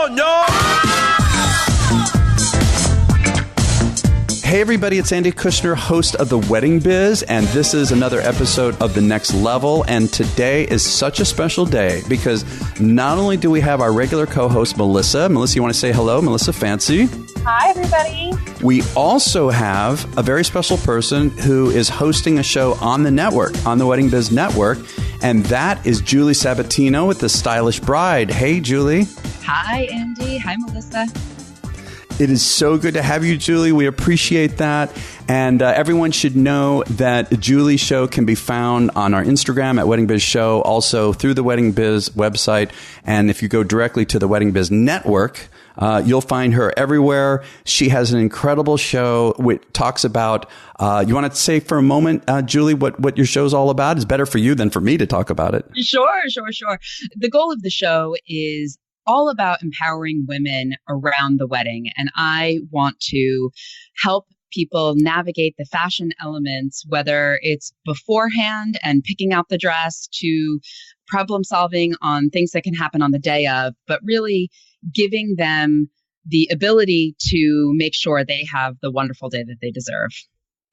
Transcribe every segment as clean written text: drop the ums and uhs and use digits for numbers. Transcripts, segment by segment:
on, y'all! Hey everybody, it's Andy Kushner, host of The Wedding Biz, and this is another episode of The Next Level. And today is such a special day because not only do we have our regular co-host, Melissa. Melissa, you want to say hello? Melissa Fancy. Hi, everybody. We also have a very special person who is hosting a show on the network, on the Wedding Biz Network, and that is Julie Sabatino with The Stylish Bride. Hey, Julie. Hi, Andy. Hi, Melissa. It is so good to have you, Julie. We appreciate that. And everyone should know that Julie's show can be found on our Instagram at Wedding Biz Show, also through the Wedding Biz website. And if you go directly to the Wedding Biz Network, you'll find her everywhere. She has an incredible show which talks about, you want to say for a moment, Julie, what your show's all about? It's better for you than for me to talk about it. Sure. The goal of the show is all about empowering women around the wedding. And I want to help people navigate the fashion elements, whether it's beforehand and picking out the dress to problem solving on things that can happen on the day of, but really giving them the ability to make sure they have the wonderful day that they deserve.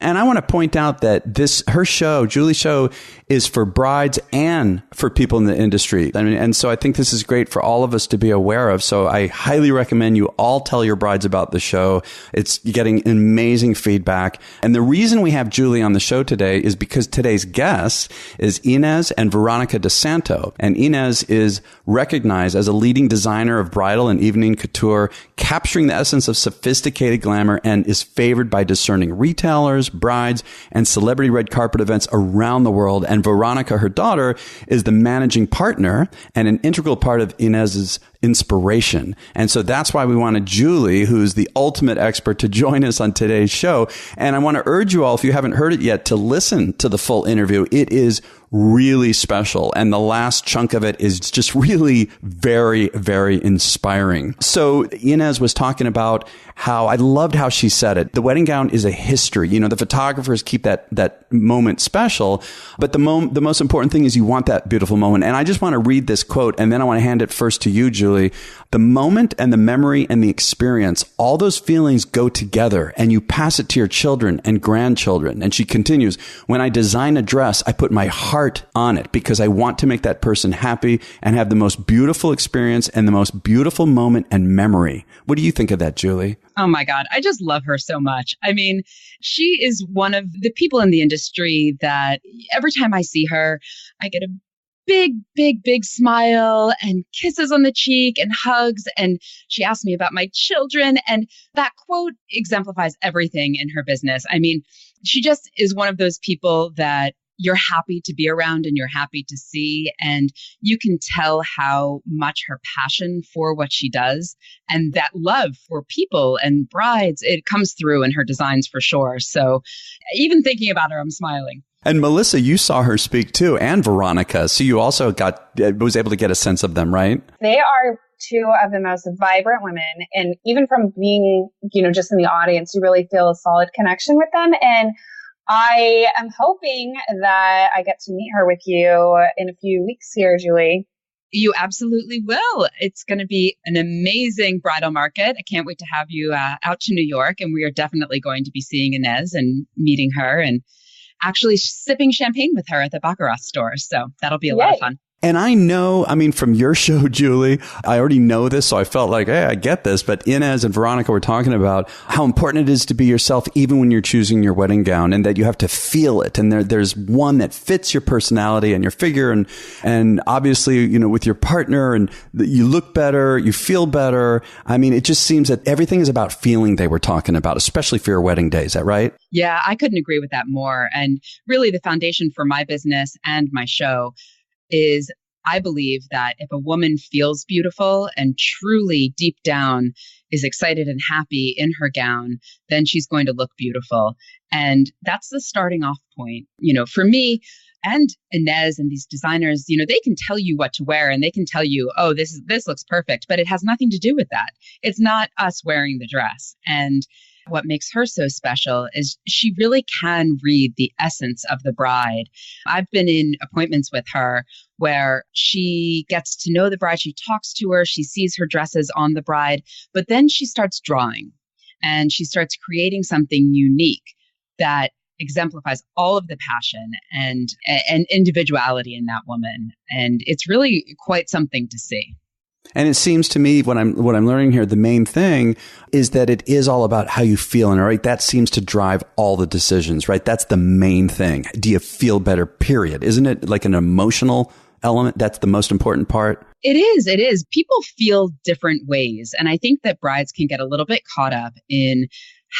And I want to point out that her show, Julie's show, is for brides and for people in the industry. I mean, and so I think this is great for all of us to be aware of. So I highly recommend you all tell your brides about the show. It's getting amazing feedback. And the reason we have Julie on the show today is because today's guest is Ines and Veronica DiSanto. And Ines is recognized as a leading designer of bridal and evening couture, capturing the essence of sophisticated glamour, and is favored by discerning retailers, brides, and celebrity red carpet events around the world. And Veronica, her daughter, is the managing partner and an integral part of Ines's inspiration. And so that's why we wanted Julie, who's the ultimate expert, to join us on today's show. And I want to urge you all, if you haven't heard it yet, to listen to the full interview. It is really special. And the last chunk of it is just really very, very inspiring. So Ines was talking about how, I loved how she said it. The wedding gown is a history. You know, the photographers keep that moment special, but the most important thing is you want that beautiful moment. And I just want to read this quote, and then I want to hand it first to you, Julie. The moment and the memory and the experience, all those feelings go together, and you pass it to your children and grandchildren. And she continues, when I design a dress, I put my heart on it because I want to make that person happy and have the most beautiful experience and the most beautiful moment and memory. What do you think of that, Julie? Oh my God, I just love her so much. I mean, she is one of the people in the industry that every time I see her, I get a big smile and kisses on the cheek and hugs. And she asked me about my children. And that quote exemplifies everything in her business. I mean, she just is one of those people that you're happy to be around and you're happy to see. And you can tell how much her passion for what she does and that love for people and brides, it comes through in her designs for sure. So even thinking about her, I'm smiling. And Melissa, you saw her speak too, and Veronica. So you also was able to get a sense of them, right? They are two of the most vibrant women. And even from being, just in the audience, you really feel a solid connection with them. And I am hoping that I get to meet her with you in a few weeks here, Julie. You absolutely will. It's going to be an amazing bridal market. I can't wait to have you out to New York. And we are definitely going to be seeing Ines and meeting her and actually sipping champagne with her at the Baccarat store. So that'll be a lot of fun. And I know, from your show, Julie, I already know this, so I felt like, hey, I get this. But Ines and Veronica were talking about how important it is to be yourself, even when you're choosing your wedding gown, and that you have to feel it. And there's one that fits your personality and your figure. And obviously, with your partner, and you look better, you feel better. It just seems that everything is about feeling, they were talking about, especially for your wedding day. Is that right? Yeah, I couldn't agree with that more. And really the foundation for my business and my show is I believe that if a woman feels beautiful and truly deep down is excited and happy in her gown, then she's going to look beautiful. And that's the starting off point. For me and Ines and these designers, they can tell you what to wear and they can tell you, oh, this looks perfect, but it has nothing to do with that. It's not us wearing the dress. And What makes her so special is she really can read the essence of the bride. I've been in appointments with her where she gets to know the bride, she talks to her, she sees her dresses on the bride, but then she starts drawing and she starts creating something unique that exemplifies all of the passion and individuality in that woman. And it's really quite something to see. And it seems to me what I'm learning here, the main thing is that it is all about how you feel. And right, that seems to drive all the decisions, right? That's the main thing. Do you feel better? Period. Isn't it like an emotional element? That's the most important part. It is. It is. People feel different ways. And I think that brides can get a little bit caught up in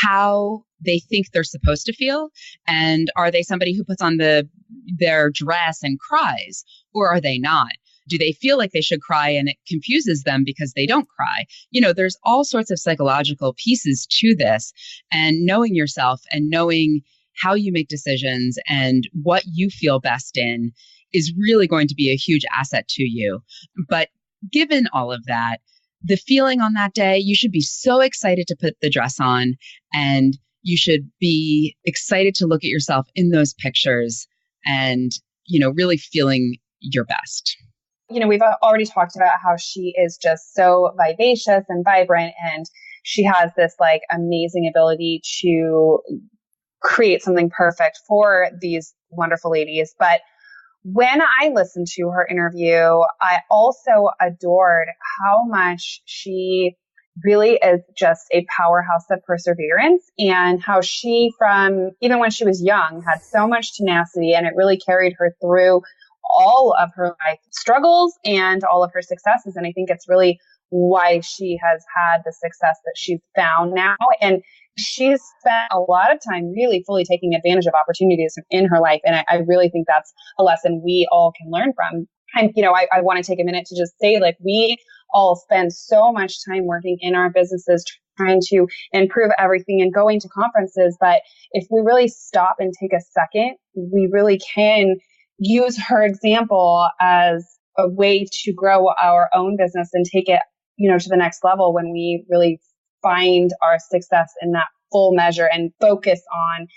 how they think they're supposed to feel. And are they somebody who puts on their dress and cries, or are they not? Do they feel like they should cry and it confuses them because they don't cry? There's all sorts of psychological pieces to this, and knowing yourself and knowing how you make decisions and what you feel best in is really going to be a huge asset to you. But given all of that, the feeling on that day, you should be so excited to put the dress on, and you should be excited to look at yourself in those pictures and, really feeling your best. We've already talked about how she is just so vivacious and vibrant, and she has this like amazing ability to create something perfect for these wonderful ladies. But when I listened to her interview, I also adored how much she really is just a powerhouse of perseverance, and how she, from even when she was young, had so much tenacity, and it really carried her through all of her life struggles and all of her successes. And I think it's really why she has had the success that she's found now. And she's spent a lot of time really fully taking advantage of opportunities in her life. And I really think that's a lesson we all can learn from. And, I want to take a minute to just say, like, we all spend so much time working in our businesses, trying to improve everything and going to conferences. But if we really stop and take a second, we really can use her example as a way to grow our own business and take it, to the next level when we really find our success in that full measure and focus on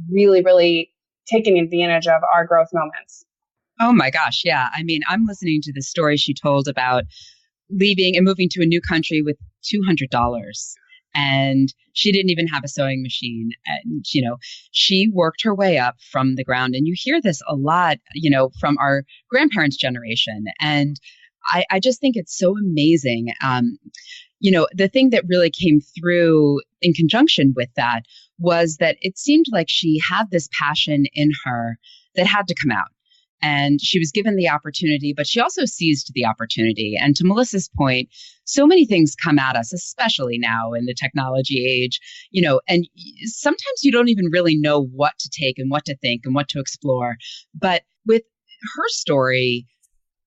really, really taking advantage of our growth moments. Oh my gosh. Yeah. I mean, I'm listening to the story she told about leaving and moving to a new country with $200. And she didn't even have a sewing machine. And, she worked her way up from the ground. And you hear this a lot, from our grandparents' generation. And I just think it's so amazing. The thing that really came through in conjunction with that was that it seemed like she had this passion in her that had to come out. And she was given the opportunity, but she also seized the opportunity. And to Melissa's point, so many things come at us, especially now in the technology age, and sometimes you don't even really know what to take and what to think and what to explore. But with her story,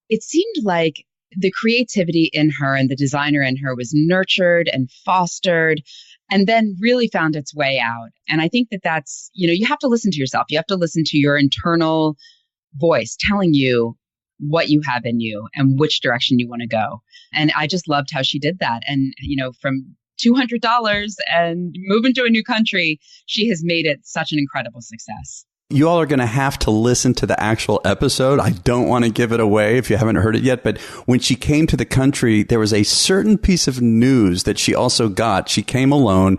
it seemed like the creativity in her and the designer in her was nurtured and fostered, and then really found its way out. And I think that's, you have to listen to yourself. You have to listen to your internal voice telling you what you have in you and which direction you want to go. And I just loved how she did that. And, from $200 and moving to a new country, she has made it such an incredible success. You all are going to have to listen to the actual episode. I don't want to give it away if you haven't heard it yet, but when she came to the country, there was a certain piece of news that she also got. She came alone.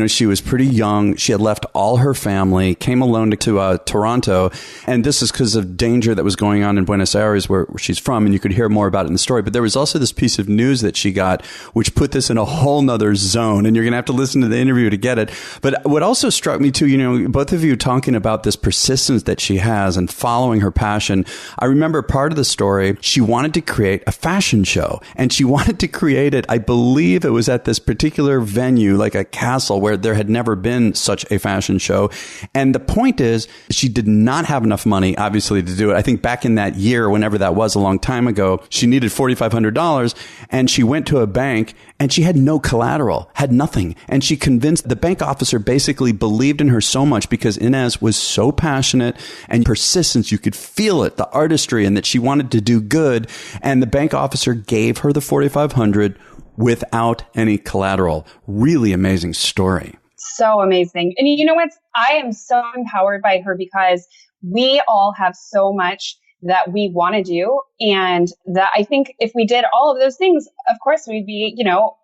She was pretty young. She had left all her family, came alone to Toronto. And this is because of danger that was going on in Buenos Aires, where she's from. And you could hear more about it in the story. But there was also this piece of news that she got, which put this in a whole nother zone. And you're going to have to listen to the interview to get it. But what also struck me too, both of you talking about this persistence that she has and following her passion. I remember part of the story, she wanted to create a fashion show, and she wanted to create it, I believe it was at this particular venue, like a castle where there had never been such a fashion show. And the point is, she did not have enough money, obviously, to do it. I think back in that year, whenever that was, a long time ago, she needed $4,500, and she went to a bank and she had no collateral, had nothing. And she convinced the bank officer, basically believed in her so much because Ines was so passionate and persistence. You could feel it, the artistry, and that she wanted to do good. And the bank officer gave her the $4,500 without any collateral. Really amazing story. So amazing. And you know what? I am so empowered by her because we all have so much that we want to do. And that I think if we did all of those things, of course, we'd be,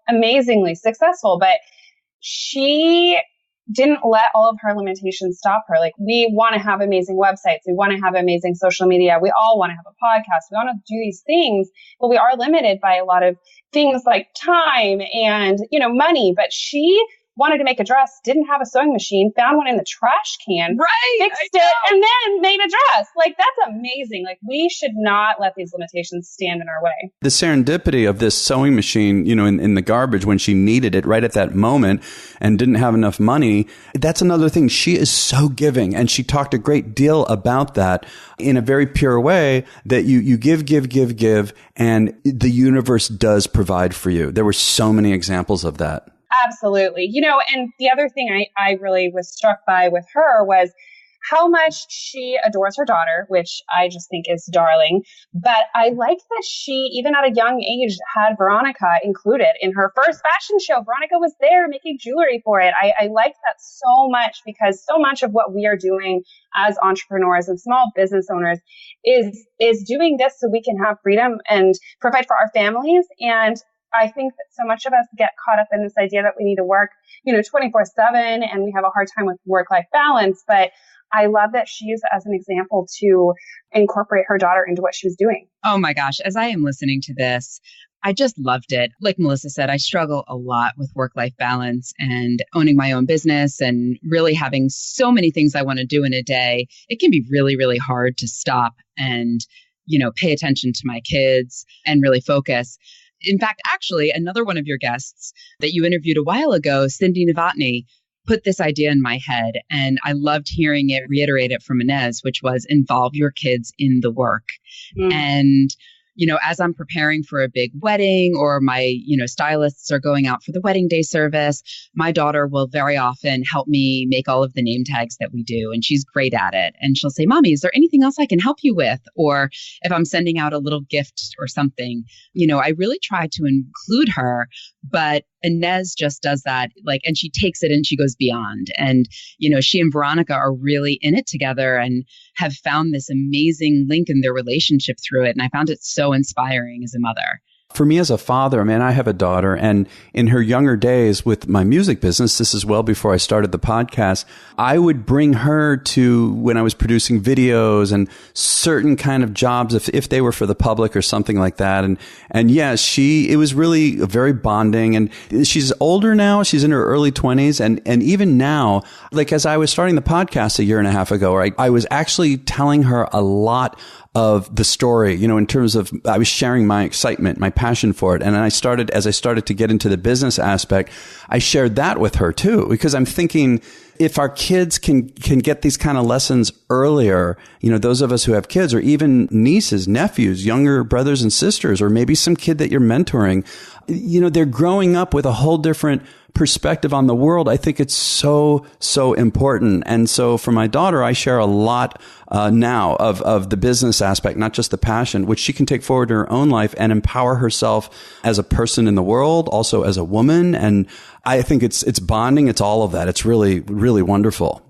amazingly successful. But she didn't let all of her limitations stop her. Like, we want to have amazing websites. We want to have amazing social media. We all want to have a podcast. We want to do these things, but we are limited by a lot of things like time and, money. But she wanted to make a dress, didn't have a sewing machine, found one in the trash can, fixed it, and then made a dress. Like, that's amazing. Like, we should not let these limitations stand in our way. The serendipity of this sewing machine, in the garbage when she needed it right at that moment and didn't have enough money, that's another thing. She is so giving, and she talked a great deal about that in a very pure way, that you give, and the universe does provide for you. There were so many examples of that. Absolutely. And the other thing I really was struck by with her was how much she adores her daughter, which I just think is darling. But I like that she, even at a young age, had Veronica included in her first fashion show. Veronica was there making jewelry for it. I like that so much, because so much of what we are doing as entrepreneurs and small business owners is doing this so we can have freedom and provide for our families. And I think that so much of us get caught up in this idea that we need to work, 24/7, and we have a hard time with work-life balance. But I love that she used it as an example to incorporate her daughter into what she was doing. Oh my gosh. As I am listening to this, I just loved it. Like Melissa said, I struggle a lot with work-life balance and owning my own business and really having so many things I want to do in a day. It can be really, really hard to stop and, pay attention to my kids and really focus. In fact, actually, another one of your guests that you interviewed a while ago, Cindy Novotny, put this idea in my head. And I loved hearing it reiterated from Ines, which was involve your kids in the work. And as I'm preparing for a big wedding, or my, stylists are going out for the wedding day service, my daughter will very often help me make all of the name tags that we do. And she's great at it. And she'll say, Mommy, is there anything else I can help you with? Or if I'm sending out a little gift or something, I really try to include her, but Ines just does that, and she takes it and she goes beyond. And, she and Veronica are really in it together and have found this amazing link in their relationship through it. And I found it so inspiring as a mother. For me as a father, I have a daughter, and in her younger days with my music business, this is well before I started the podcast, I would bring her to when I was producing videos and certain kind of jobs, if they were for the public or something like that. And yeah, it was really very bonding. And she's older now. She's in her early 20s. And even now, as I was starting the podcast a year and a half ago, I was actually telling her a lot of the story, in terms of, I was sharing my excitement, my passion for it. And as I started to get into the business aspect, I shared that with her too, because I'm thinking, if our kids can get these kind of lessons earlier, those of us who have kids, or even nieces, nephews, younger brothers and sisters, or maybe some kid that you're mentoring, they're growing up with a whole different perspective on the world. I think it's so, so important. And so for my daughter, I share a lot now of the business aspect, not just the passion, which she can take forward in her own life and empower herself as a person in the world, also as a woman. And I think it's bonding. It's all of that. It's really, really wonderful.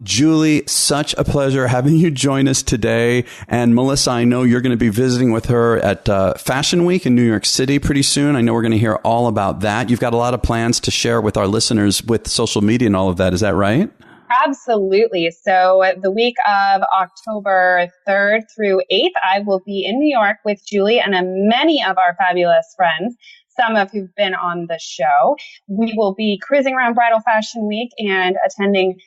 Julie, such a pleasure having you join us today. And Melissa, I know you're going to be visiting with her at Fashion Week in New York City pretty soon. I know we're going to hear all about that. You've got a lot of plans to share with our listeners with social media and all of that. Is that right? Absolutely. So the week of October 3rd through 8th, I will be in New York with Julie and many of our fabulous friends, some of who've been on the show. We will be cruising around Bridal Fashion Week and attending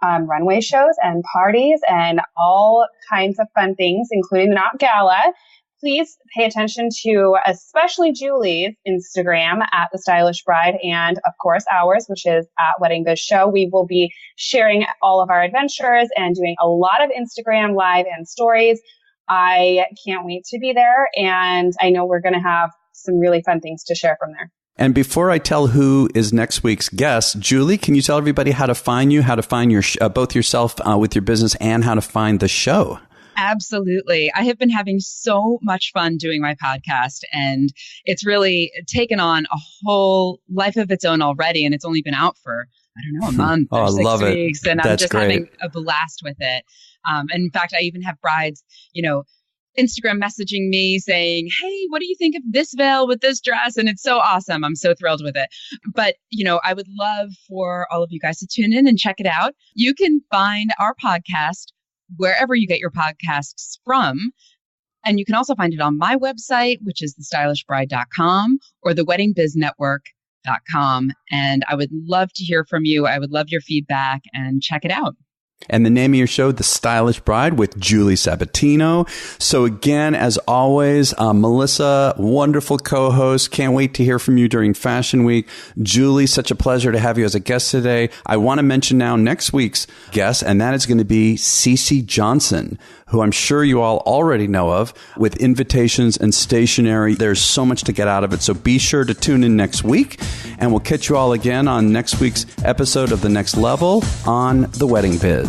runway shows and parties and all kinds of fun things, including the Not Gala. Please pay attention to especially Julie's Instagram at The Stylish Bride, and of course ours, which is at Wedding Biz Show. We will be sharing all of our adventures and doing a lot of Instagram live and stories. I can't wait to be there, and I know we're going to have some really fun things to share from there. And before I tell who is next week's guest, Julie, can you tell everybody how to find you, how to find your both yourself with your business, and how to find the show? Absolutely. I have been having so much fun doing my podcast, and it's really taken on a whole life of its own already. And it's only been out for don't know, a month or 6 love weeks. it. And That's I'm just great. having a blast with it. And in fact, I even have brides, Instagram messaging me saying, hey, what do you think of this veil with this dress? And it's so awesome. I'm so thrilled with it. But, I would love for all of you guys to tune in and check it out. You can find our podcast wherever you get your podcasts from. And you can also find it on my website, which is thestylishbride.com or theweddingbiznetwork.com. And I would love to hear from you. I would love your feedback and check it out. And the name of your show, The Stylish Bride with Julie Sabatino. So again, as always, Melissa, wonderful co-host. Can't wait to hear from you during Fashion Week. Julie, such a pleasure to have you as a guest today. I want to mention now next week's guest, and that is going to be Cece Johnson, who I'm sure you all already know of with invitations and stationery. There's so much to get out of it. So be sure to tune in next week, and we'll catch you all again on next week's episode of The Next Level on The Wedding Biz.